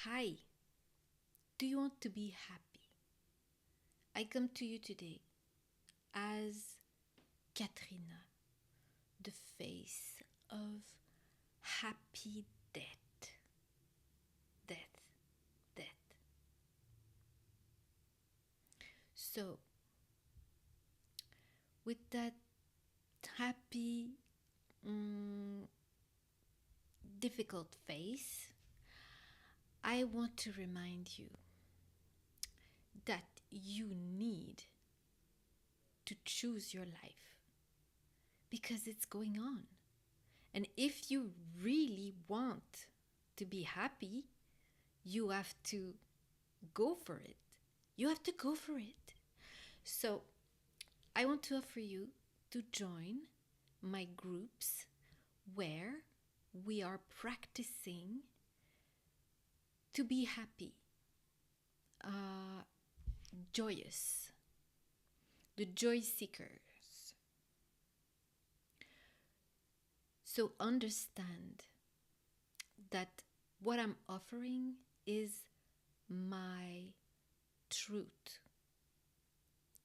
Hi, do you want to be happy? I come to you today as Catrina, the face of happy death. Death, death. So, with that happy, mm, difficult face, I want to remind you that you need to choose your life because it's going on. And if you really want to be happy, you have to go for it. You have to go for it. So, I want to offer you to join my groups where we are practicing to be happy, uh, joyous, the joy seekers. So, understand that what I'm offering is my truth.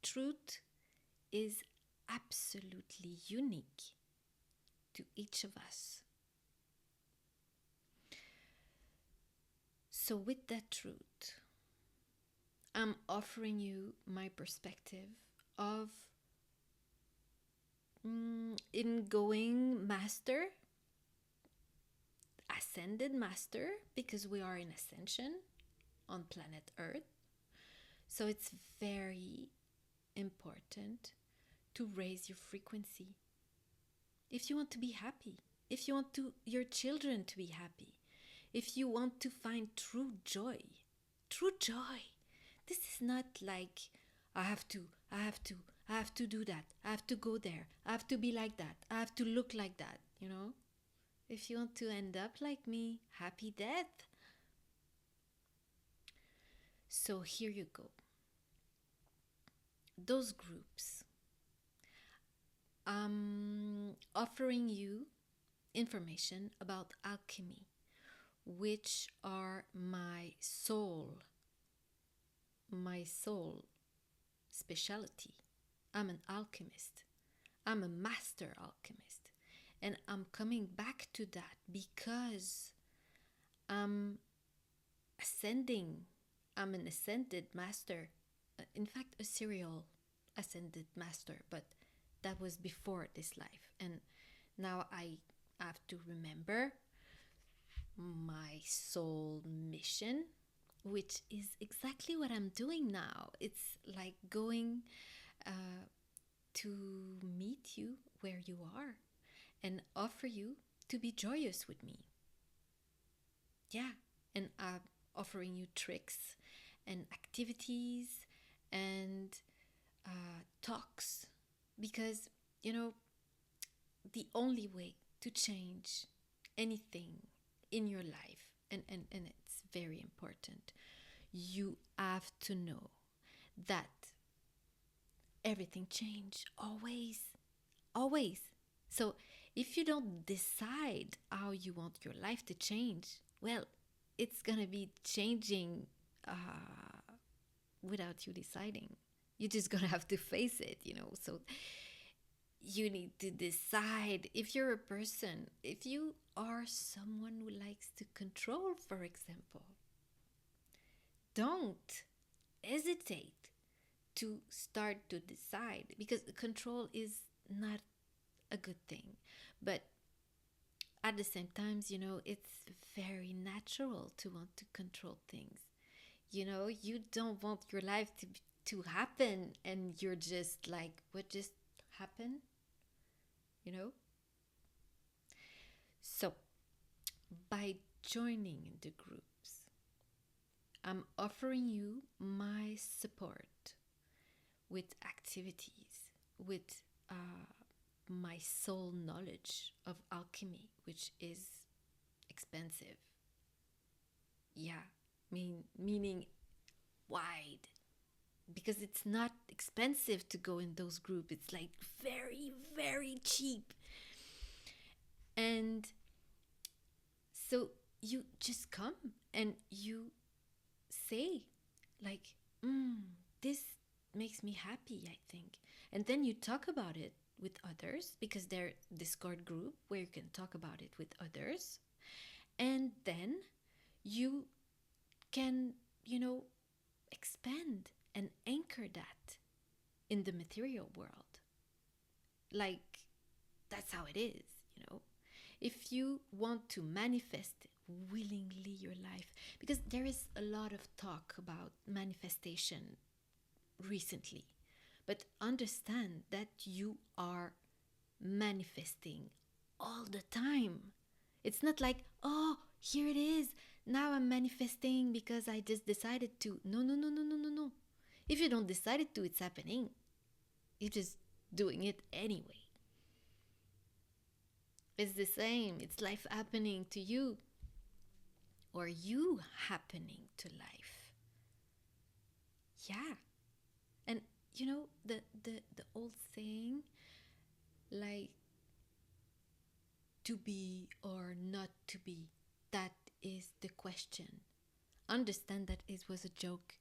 Truth is absolutely unique to each of us. So, with that truth, I'm offering you my perspective of ingoing master, ascended master, because we are in ascension on planet Earth. So, it's very important to raise your frequency. If you want to be happy, if you want your children to be happy, if you want to find true joy, this is not like I have to, I have to do that, I have to go there, I have to be like that, I have to look like that, you know? If you want to end up like me, happy death. So here you go. Those groups, offering you information about alchemy, which are my soul specialty. I'm an alchemist. I'm a master alchemist. And I'm coming back to that because I'm ascending. I'm an ascended master. In fact, a serial ascended master, but that was before this life. And now I have to remember my soul mission, which is exactly what I'm doing now. It's like going to meet you where you are and offer you to be joyous with me. Yeah, and I'm offering you tricks and activities and talks because, you know, the only way to change anything in your life, and it's very important, you have to know that everything change always, always. So if you don't decide how you want your life to change, well, it's gonna be changing without you deciding. You're just gonna have to face it, you know. So you need to decide. If you're a person, if you are someone who likes to control, for example, don't hesitate to start to decide, because control is not a good thing. But at the same time, you know, it's very natural to want to control things. You know, you don't want your life to happen and you're just like, what just happened? You know? So, by joining the groups, I'm offering you my support with activities, with my soul knowledge of alchemy, which is expensive. Yeah, meaning wide, because it's not expensive to go in those groups. It's like very, very cheap. And so you just come and you say, like, this makes me happy, I think. And then you talk about it with others, because there's Discord group where you can talk about it with others. And then you can, expand and anchor that in the material world. Like, that's how it is. If you want to manifest willingly your life, because there is a lot of talk about manifestation recently, but understand that you are manifesting all the time. It's not like, oh, here it is, now I'm manifesting because I just decided to. No, no, no, no, no, no, no. If you don't decide it to, it's happening. You're just doing it anyway. It's the same. It's life happening to you, or you happening to life. Yeah. And the old saying, like, to be or not to be, that is the question. Understand that it was a joke.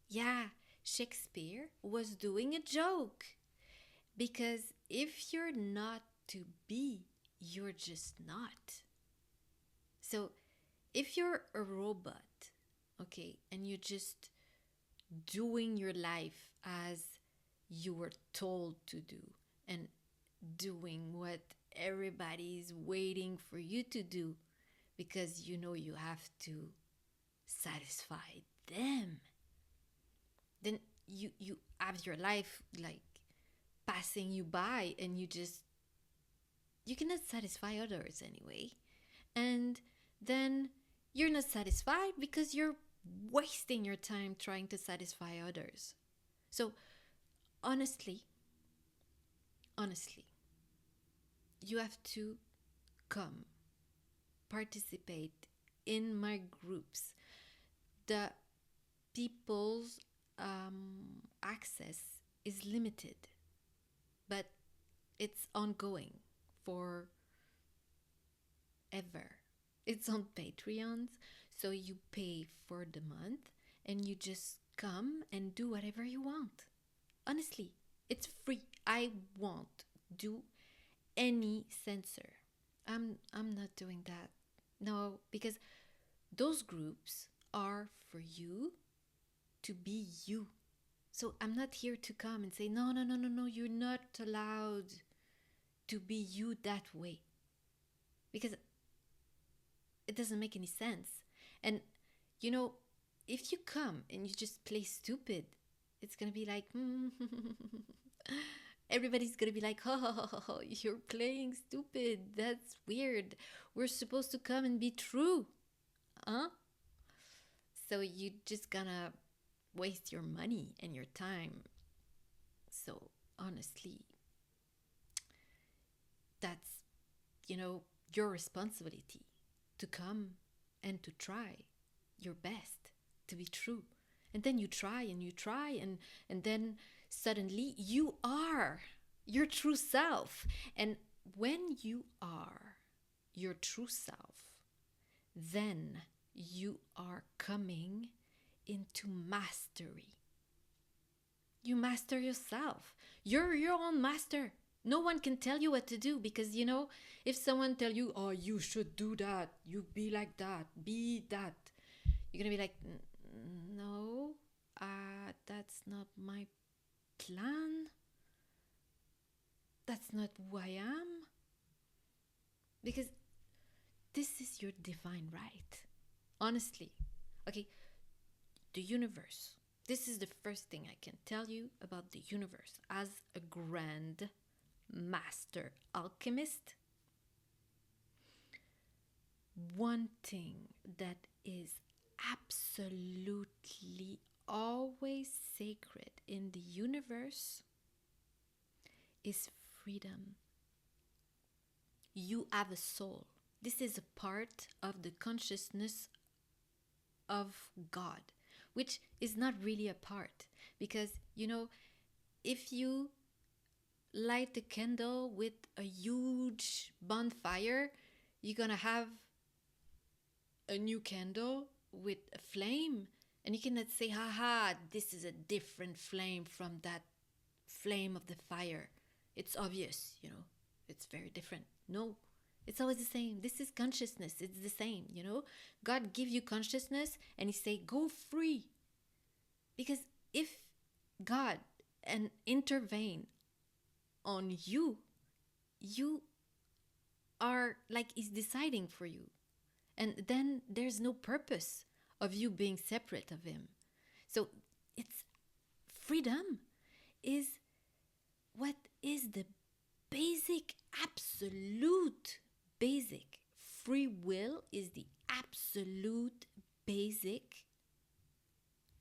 Yeah, Shakespeare was doing a joke. Because if you're not to be, you're just not. So if you're a robot, okay, and you're just doing your life as you were told to do, and doing what everybody's waiting for you to do, because you have to satisfy them, then you have your life like passing you by, and you cannot satisfy others anyway. And then you're not satisfied because you're wasting your time trying to satisfy others. So honestly, you have to come participate in my groups. The people's access is limited, but it's ongoing for ever. It's on Patreons, so you pay for the month and you just come and do whatever you want. Honestly, it's free. I won't do any censor. I'm not doing that. No, because those groups are for you to be you. So I'm not here to come and say, no, no, no, no, no, you're not allowed to be you that way. Because it doesn't make any sense. And, if you come and you just play stupid, it's going to be like, everybody's going to be like, oh, you're playing stupid. That's weird. We're supposed to come and be true. Huh? So you just gonna waste your money and your time. So honestly, that's, your responsibility to come and to try your best to be true. And then you try and then suddenly you are your true self. And when you are your true self, then you are coming into mastery. You master yourself. You're your own master. No one can tell you what to do, because if someone tell you, oh, you should do that, you be like that, be that, you're gonna be like, no, that's not my plan. That's not who I am. Because this is your divine right. Honestly. Okay, the universe. This is the first thing I can tell you about the universe as a grand master alchemist. One thing that is absolutely always sacred in the universe is freedom. You have a soul. This is a part of the consciousness of God, which is not really a part, because if you light the candle with a huge bonfire, you're gonna have a new candle with a flame, and you cannot say, haha, this is a different flame from that flame of the fire. It's obvious, it's very different. No, it's always the same. This is consciousness. It's the same, God give you consciousness and he say, go free. Because if God and intervene on you, you are like he's deciding for you. And then there's no purpose of you being separate of him. So it's freedom is what is the basic, absolute basic. Free will is the absolute basic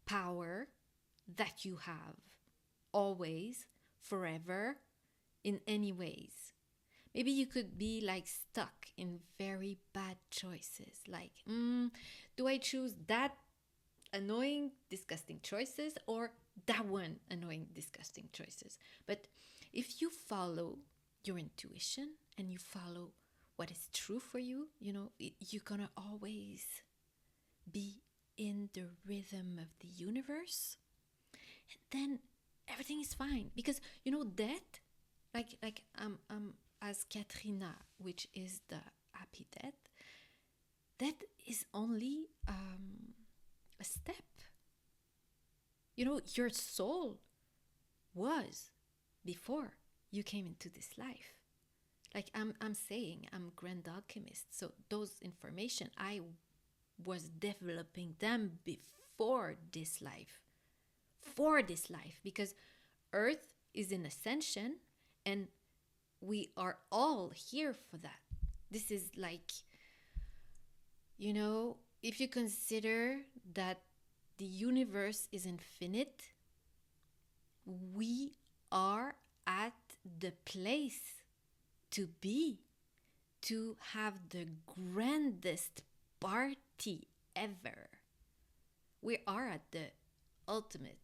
power that you have always, forever, in any ways. Maybe you could be like stuck in very bad choices. Like, do I choose that annoying, disgusting choices or that one annoying, disgusting choices? But if you follow your intuition and you follow what is true for you, you're gonna always be in the rhythm of the universe. And then everything is fine. Because, death, like as Catrina, which is the happy death, that is only a step. Your soul was before you came into this life. Like I'm saying, I'm Grand Alchemist. So those information, I was developing them before this life. For this life. Because Earth is in ascension and we are all here for that. This is like, if you consider that the universe is infinite, we are at the place to be, to have the grandest party ever. We are at the ultimate,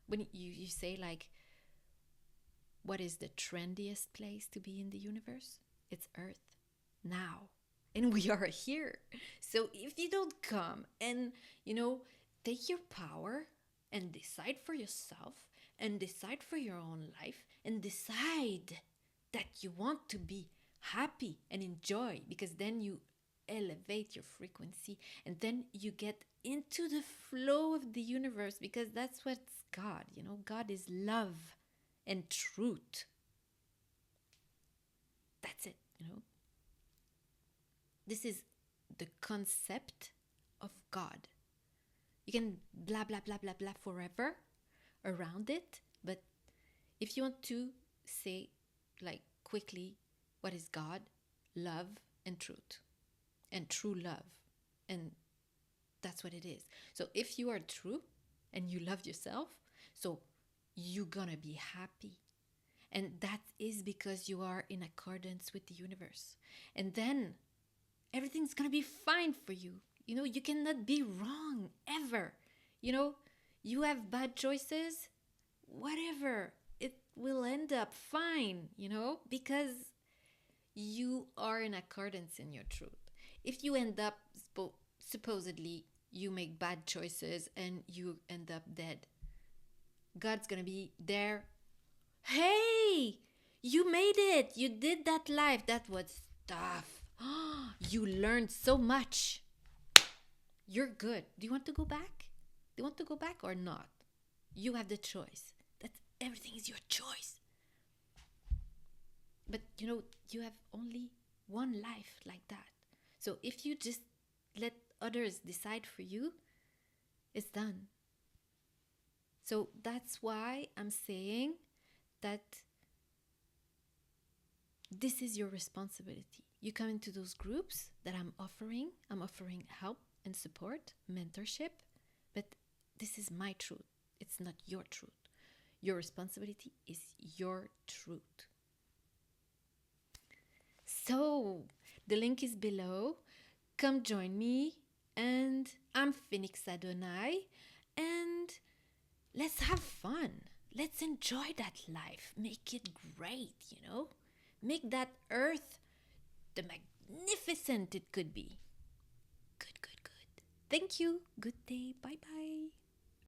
when you say like, what is the trendiest place to be in the universe? It's Earth now. And we are here. So if you don't come and, take your power and decide for yourself and decide for your own life and decide that you want to be happy and enjoy, because then you elevate your frequency and then you get into the flow of the universe, because that's what's God. God is love and truth. That's it, This is the concept of God. You can blah, blah, blah, blah, blah forever around it. But if you want to say, like, quickly, what is God? Love and truth. And true love. And that's what it is. So if you are true and you love yourself, so you're gonna be happy. And that is because you are in accordance with the universe. And then everything's gonna be fine for you. You cannot be wrong ever. You have bad choices, whatever, it will end up fine, because you are in accordance in your truth. If you end up, supposedly, you make bad choices and you end up dead, God's gonna be there. Hey, you made it. You did that life. That was tough. You learned so much. You're good. Do you want to go back? Do you want to go back or not? You have the choice. Everything is your choice. But you have only one life like that. So if you just let others decide for you, it's done. So that's why I'm saying that this is your responsibility. You come into those groups that I'm offering help and support, mentorship, but this is my truth. It's not your truth. Your responsibility is your truth. So the link is below. Come join me. And I'm Phoenix Adonai. And let's have fun. Let's enjoy that life. Make it great, Make that earth the magnificent it could be. Good. Thank you. Good day. Bye bye.